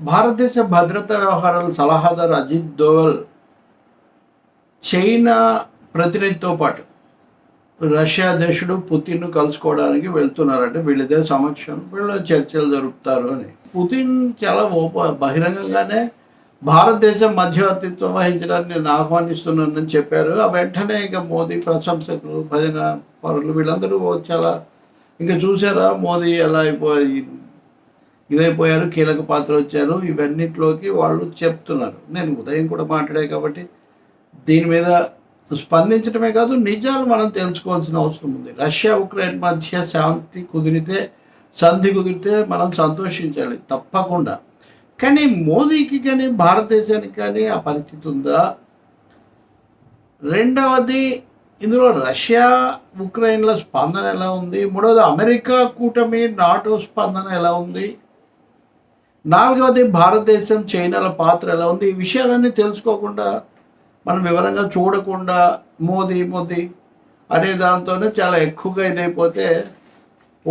భారతదేశ భద్రతా వ్యవహారాల సలహాదారు అజిత్ దోవల్ చైనా ప్రతినిధితో పాటు రష్యా అధ్యక్షుడు పుతిన్ను కలుసుకోవడానికి వెళ్తున్నారంటే వీళ్ళిద్దరి సమక్షం వీళ్ళ చర్చలు జరుపుతారు అని. పుతిన్ చాలా బహిరంగంగానే భారతదేశం మధ్యవర్తిత్వం వహించడానికి నేను ఆహ్వానిస్తున్నానని చెప్పారు. ఆ వెంటనే ఇక మోదీ ప్రశంసకులు, భజన పరులు వీళ్ళందరూ చాలా ఇంకా చూసారా మోదీ ఎలా ఇదైపోయారు, కీలక పాత్ర వచ్చారు, ఇవన్నిట్లోకి వాళ్ళు చెప్తున్నారు. నేను ఉదయం కూడా మాట్లాడాను కాబట్టి దీని మీద స్పందించడమే కాదు, నిజాలు మనం తెలుసుకోవాల్సిన అవసరం ఉంది. రష్యా ఉక్రెయిన్ మధ్య సంధి కుదిరితే మనం సంతోషించాలి తప్పకుండా. కానీ మోదీకి కానీ భారతదేశానికి కానీ ఆ పరిస్థితి ఉందా? రెండవది, ఇందులో రష్యా ఉక్రెయిన్ల స్పందన ఎలా ఉంది? మూడవది, అమెరికా కూటమి నాటో స్పందన ఎలా ఉంది? నాలుగవది, భారతదేశం చైనాల పాత్ర ఎలా ఉంది? ఈ విషయాలన్నీ తెలుసుకోకుండా మనం వివరంగా చూడకుండా మోదీ అనే దాంతోనే చాలా ఎక్కువగా ఇదైపోతే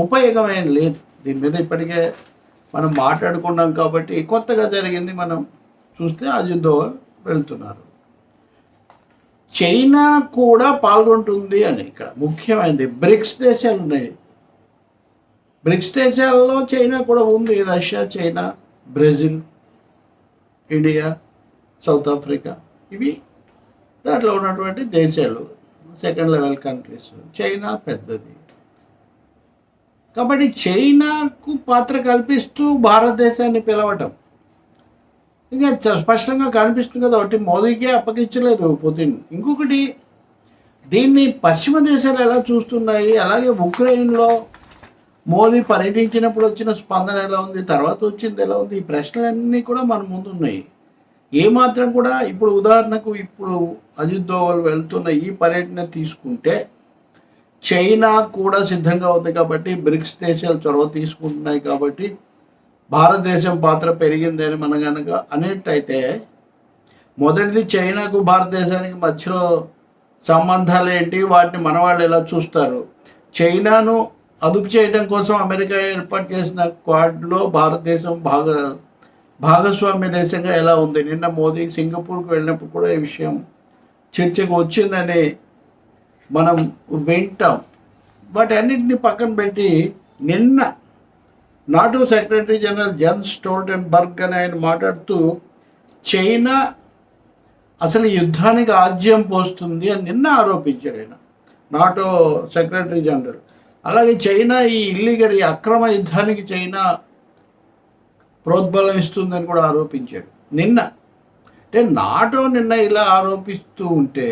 ఉపయోగమేం లేదు. దీని మీద ఇప్పటికే మనం మాట్లాడుకున్నాం కాబట్టి కొత్తగా జరిగింది మనం చూస్తే అజిత్ దోవల్ వెళ్తున్నారు. చైనా కూడా పాల్గొంటుంది అని ఇక్కడ ముఖ్యమైనది. బ్రిక్స్ దేశాలు ఉన్నాయి. బ్రిక్స్ దేశాలలో చైనా కూడా ఉంది. Russia, China, Brazil, India, south Africa ఇవి దాంట్లో ఉన్నటువంటి దేశాలు, సెకండ్ లెవెల్ కంట్రీస్. చైనా పెద్దది కాబట్టి చైనాకు పాత్ర కల్పిస్తూ భారతదేశాన్ని పిలవటం ఇంకా స్పష్టంగా కనిపిస్తుంది కదా. ఒకటి మోదీకే అప్పగించలేదు పుతిన్. ఇంకొకటి, దీన్ని పశ్చిమ దేశాలు ఎలా చూస్తున్నాయి, అలాగే ఉక్రెయిన్లో మోదీ పర్యటించినప్పుడు వచ్చిన స్పందన ఎలా ఉంది, తర్వాత వచ్చింది ఎలా ఉంది, ఈ ప్రశ్నలన్నీ కూడా మన ముందు ఉన్నాయి. ఏమాత్రం కూడా ఇప్పుడు ఉదాహరణకు అజిత్ దోవల్ వెళ్తున్న ఈ పర్యటన తీసుకుంటే చైనా కూడా సిద్ధంగా ఉంది కాబట్టి, బ్రిక్స్ దేశాలు చొరవ తీసుకుంటున్నాయి కాబట్టి భారతదేశం పాత్ర పెరిగిందని మనం కనుక అనేటైతే, మొదటిది చైనాకు భారతదేశానికి మధ్యలో సంబంధాలు ఏంటి, వాటిని మన వాళ్ళు ఎలా చూస్తారు? చైనాను అదుపు చేయడం కోసం అమెరికా ఏర్పాటు చేసిన క్వాడ్లో భారతదేశం భాగస్వామ్య దేశంగా ఎలా ఉంది? నిన్న మోదీ సింగపూర్కి వెళ్ళినప్పుడు కూడా ఈ విషయం చర్చకు వచ్చిందని మనం వింటాం. బట్ అన్నింటినీ పక్కన పెట్టి నిన్న NATO secretary general gems Stoltenberg అని ఆయన మాట్లాడుతూ చైనా అసలు యుద్ధానికి ఆజ్యం పోస్తుంది అని నిన్న ఆరోపించాడు ఆయన, నాటో సెక్రటరీ జనరల్. అలాగే చైనా ఈ అక్రమ యుద్ధానికి చైనా ప్రోద్బలం ఇస్తుందని కూడా ఆరోపించాడు నిన్న. అంటే నాటో నిన్న ఇలా ఆరోపిస్తూ ఉంటే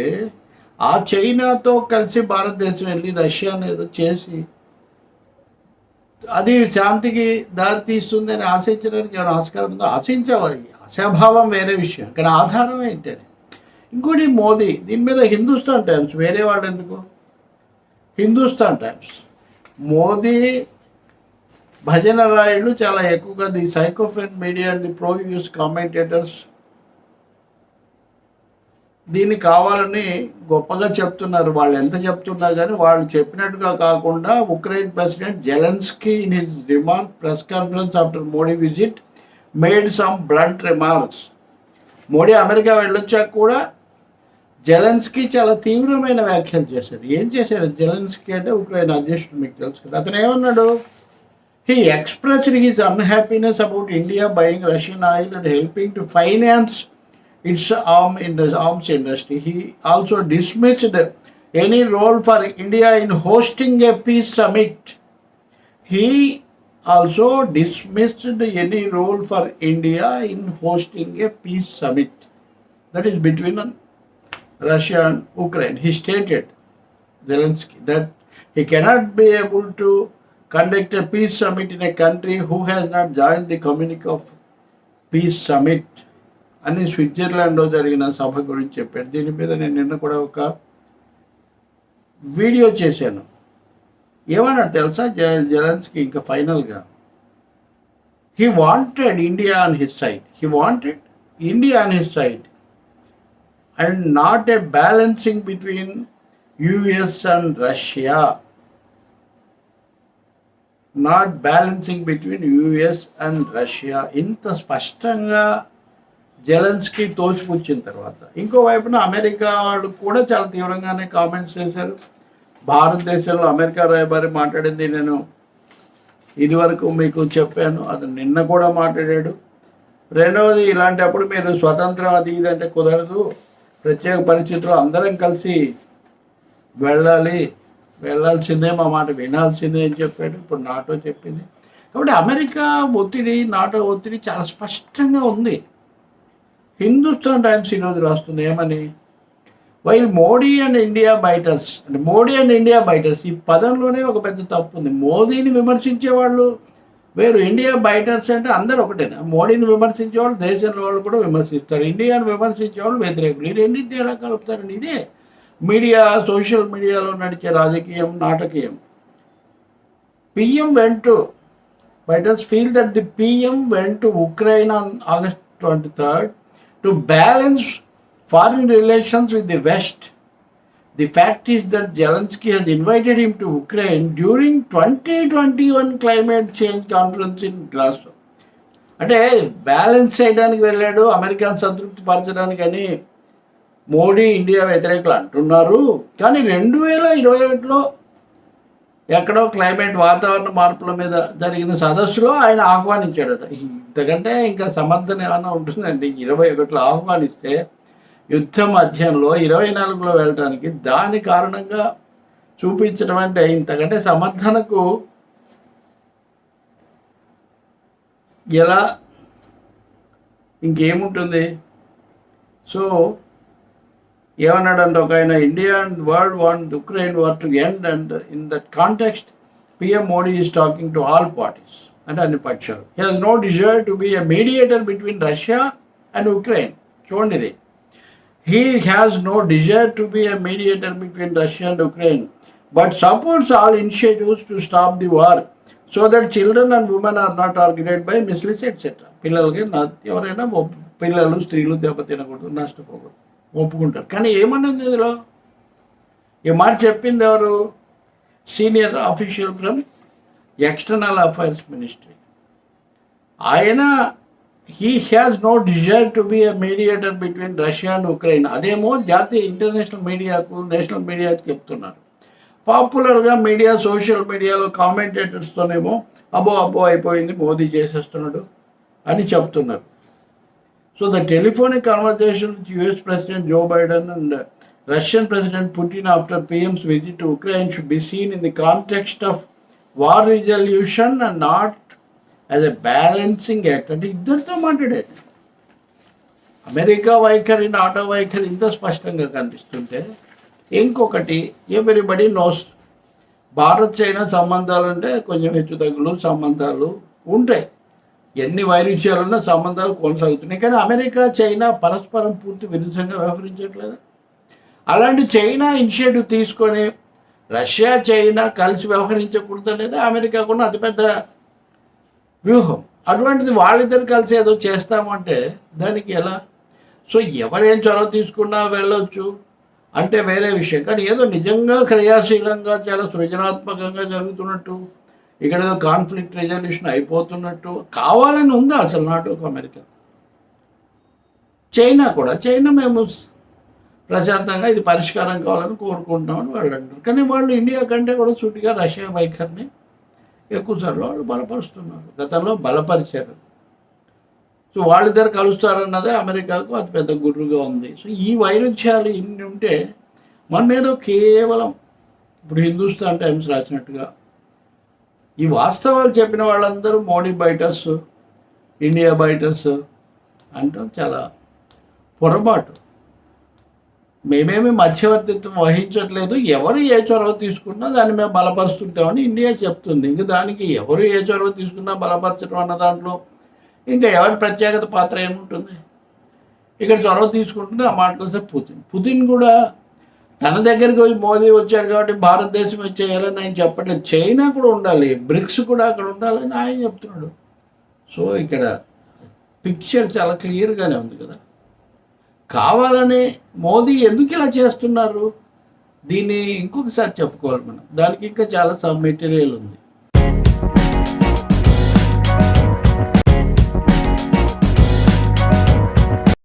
ఆ చైనాతో కలిసి భారతదేశం వెళ్ళి రష్యాను ఏదో చేసి అది శాంతికి దారి తీస్తుందని ఆశించడానికి ఏమైనా ఆస్కారం ఉందో? ఆశాభావం వేరే విషయం, కానీ ఆధారం ఏంటని. ఇంకోటి, మోదీ దీని మీద హిందుస్థాన్ టైమ్స్, వేరే వాళ్ళు ఎందుకు, హిందుస్థాన్ టైమ్స్ మోదీ భజన రాయుళ్ళు చాలా ఎక్కువగా the sycophant media and the pro US commentators దీన్ని కావాలని గొప్పగా చెప్తున్నారు. వాళ్ళు ఎంత చెప్తున్నా కానీ వాళ్ళు చెప్పినట్టుగా కాకుండా Ukraine president Zelensky in his remark press conference after Modi visit made some blunt remarks. Modi America వెళ్ళొచ్చాక కూడా జెలెన్స్కీ చాలా తీవ్రమైన వ్యాఖ్యలు చేశారు. ఏం చేశారు జెలెన్స్కీ అంటే? ఉక్రెయిన్ అధ్యక్షుడు మీకు తెలుసు కదా, అతను ఏమన్నాడు? He expressed his unhappiness about India buying Russian oil and helping to finance its arms industry. He also dismissed any role for India in hosting a peace summit. He also dismissed any role for India in hosting a peace summit that is between Russia and Ukraine. He stated, Zelensky, that he cannot be able to conduct a peace summit in a country who has not joined the communique of peace summit అని స్విట్జర్లాండ్లో జరిగిన సభ గురించి చెప్పాడు. దీని మీద నేను నిన్న కూడా ఒక వీడియో చేశాను. ఏమన్నా తెలుసా జెలెన్స్కీ? ఇంకా ఫైనల్గా he wanted India on his side and not a balancing between US and Russia. Not balancing between US and Russia. ఇంత స్పష్టంగా జెలెన్స్కీ తోసిపుచ్చిన తర్వాత ఇంకోవైపున అమెరికా వాళ్ళు కూడా చాలా తీవ్రంగానే కామెంట్స్ చేశారు. భారతదేశంలో అమెరికా రాయబారి మాట్లాడింది నేను ఇదివరకు మీకు చెప్పాను, అది నిన్న కూడా మాట్లాడాడు. రెండవది, ఇలాంటప్పుడు మీరు స్వతంత్రం అది ఇదంటే కుదరదు, ప్రత్యేక పరిస్థితుల్లో అందరం కలిసి వెళ్ళాల్సిందే, మా మాట వినాల్సిందే అని చెప్పాడు. ఇప్పుడు నాటో చెప్పింది. కాబట్టి అమెరికా ఒత్తిడి, నాటో ఒత్తిడి చాలా స్పష్టంగా ఉంది. హిందుస్థాన్ టైమ్స్ ఈరోజు రాస్తుంది ఏమని, while Modi and India biters, అంటే మోడీ అండ్ ఇండియా బైటర్స్, ఈ పదంలోనే ఒక పెద్ద తప్పు ఉంది. మోదీని విమర్శించే వాళ్ళు వేరు, ఇండియా బైటర్స్ అంటే అందరూ ఒకటేనా? మోడీని విమర్శించే వాళ్ళు దేశంలో వాళ్ళు కూడా విమర్శిస్తారు, ఇండియాను విమర్శించే వాళ్ళు వ్యతిరేకులు. ఈ రెండింటిని ఎలా కలుపుతారని ఇదే మీడియా, సోషల్ మీడియాలో నడిచే రాజకీయం, నాటకీయం. పిఎం వెంట్ టు బైటర్స్ feel that the PM went to Ukraine on August 23rd to balance foreign relations with the West. The fact is that Zelensky has invited him to Ukraine during 2021 climate change conference in Glasgow. అంటే balance చేయడానికి వెళ్ళాడు, అమెరికాను సంతృప్తి పరచడానికి అని Modi, India వ్యతిరేకులు అంటున్నారు. కానీ 2021లో ఎక్కడో క్లైమేట్, వాతావరణ మార్పుల మీద జరిగిన సదస్సులో ఆయన ఆహ్వానించాడట. ఇంతకంటే ఇంకా సమర్థన ఏమైనా ఉంటుందండి? 21లో ఆహ్వానిస్తే యుద్ధ మధ్యంలో 24లో వెళ్ళటానికి దాని కారణంగా చూపించడం అంటే ఇంతకంటే సమర్థనకు ఎలా ఇంకేముంటుంది? సో ఏమన్నాడంటే ఒక ఆయన, India and world want Ukraine war to end, and in that context PM Modi is talking to all parties, అంటే అన్ని పక్షాలు. He has no desire to be a mediator between Russia and Ukraine. చూడండి ఇది, he has no desire to be a mediator between Russia and Ukraine, but supports all initiatives to stop the war so that children and women are not targeted by missiles etc. పిల్లలకి ఎవరైనా పిల్లలు, స్త్రీలు దెబ్బతినకూడదు, నష్టపోకూడదు, ఒప్పుకుంటారు. కానీ ఏమన్నది ఇందులో? ఈ మాట చెప్పింది ఎవరు? Senior official from external affairs ministry. ఆయన he has no desire to be a mediator between Russia and Ukraine. అదేమో జాతీయ ఇంటర్నేషనల్ మీడియాకు, నేషనల్ మీడియాకు చెప్తున్నారు. పాపులర్గా మీడియా, సోషల్ మీడియాలో కామెంటేటర్స్తోనేమో అబ్బో అయిపోయింది, మోదీ చేసేస్తున్నాడు అని చెప్తున్నారు. So the telephonic conversation with US President Joe Biden and Russian President Putin after PM's visit to Ukraine should be seen in the context of war resolution and not as a balancing act. అంటే ఇద్దరితో మాట్లాడాడు. America వైఖరి, NATO వైఖరి ఇంత స్పష్టంగా కనిపిస్తుంటే, ఇంకొకటి everybody knows, Bharat China సంబంధాలు అంటే కొంచెం హెచ్చుతగ్గులు సంబంధాలు ఉంటాయి, ఎన్ని వైరుధ్యాలున్నా సంబంధాలు కొనసాగుతున్నాయి. కానీ అమెరికా, చైనా పరస్పరం పూర్తి విరుద్ధంగా వ్యవహరించట్లేదు. అలాంటి చైనా ఇనిషియేటివ్ తీసుకొని రష్యా, చైనా కలిసి వ్యవహరించకూడదు అనేది అమెరికాకున్న అతిపెద్ద వ్యూహం. అటువంటిది వాళ్ళిద్దరు కలిసి ఏదో చేస్తామంటే దానికి ఎలా? సో ఎవరేం చొరవ తీసుకున్నా వెళ్ళొచ్చు అంటే వేరే విషయం. కానీ ఏదో నిజంగా క్రియాశీలంగా, చాలా సృజనాత్మకంగా జరుగుతున్నట్టు, ఇక్కడ ఏదో కాన్ఫ్లిక్ట్ రెజల్యూషన్ అయిపోతున్నట్టు కావాలని ఉందా అసలు నాటోకు అమెరికా? చైనా కూడా, చైనా మేము ప్రశాంతంగా ఇది పరిష్కారం కావాలని కోరుకుంటున్నామని వాళ్ళు అంటారు. కానీ వాళ్ళు ఇండియా కంటే కూడా సూటిగా రష్యా వైఖరిని ఎక్కువసార్లు వాళ్ళు బలపరుస్తున్నారు, గతంలో బలపరిచారు. సో వాళ్ళిద్దరు కలుస్తారన్నదే అమెరికాకు అతి పెద్ద గుర్రుగా ఉంది. సో ఈ వైరుధ్యాలు ఇన్ని ఉంటే మన మీద కేవలం ఇప్పుడు హిందుస్థాన్ టైమ్స్ రాసినట్టుగా ఈ వాస్తవాలు చెప్పిన వాళ్ళందరూ మోడీ బైటర్స్, ఇండియా బైటర్స్ అంటాం చాలా పొరపాటు. మేమేమి మధ్యవర్తిత్వం వహించట్లేదు, ఎవరు ఏ చొరవ తీసుకున్నా దాన్ని మేము బలపరుస్తుంటామని ఇండియా చెప్తుంది. ఇంకా దానికి ఎవరు ఏ చొరవ తీసుకున్నా బలపరచడం అన్న దాంట్లో ఇంకా ఎవరి ప్రత్యేకత పాత్ర ఏముంటుంది? ఇక్కడ చొరవ తీసుకుంటుంది ఆ మాట వస్తే పుతిన్ కూడా తన దగ్గరికి మోదీ వచ్చాడు కాబట్టి భారతదేశం చేయాలని ఆయన చెప్పట్లేదు. చైనా కూడా ఉండాలి, బ్రిక్స్ కూడా అక్కడ ఉండాలని ఆయన చెప్తున్నాడు. సో ఇక్కడ పిక్చర్ చాలా క్లియర్గానే ఉంది కదా. కావాలని మోదీ ఎందుకు ఇలా చేస్తున్నారు? దీన్ని ఇంకొకసారి చెప్పుకోవాలి మనం, దానికి ఇంకా చాలా మెటీరియల్ ఉంది.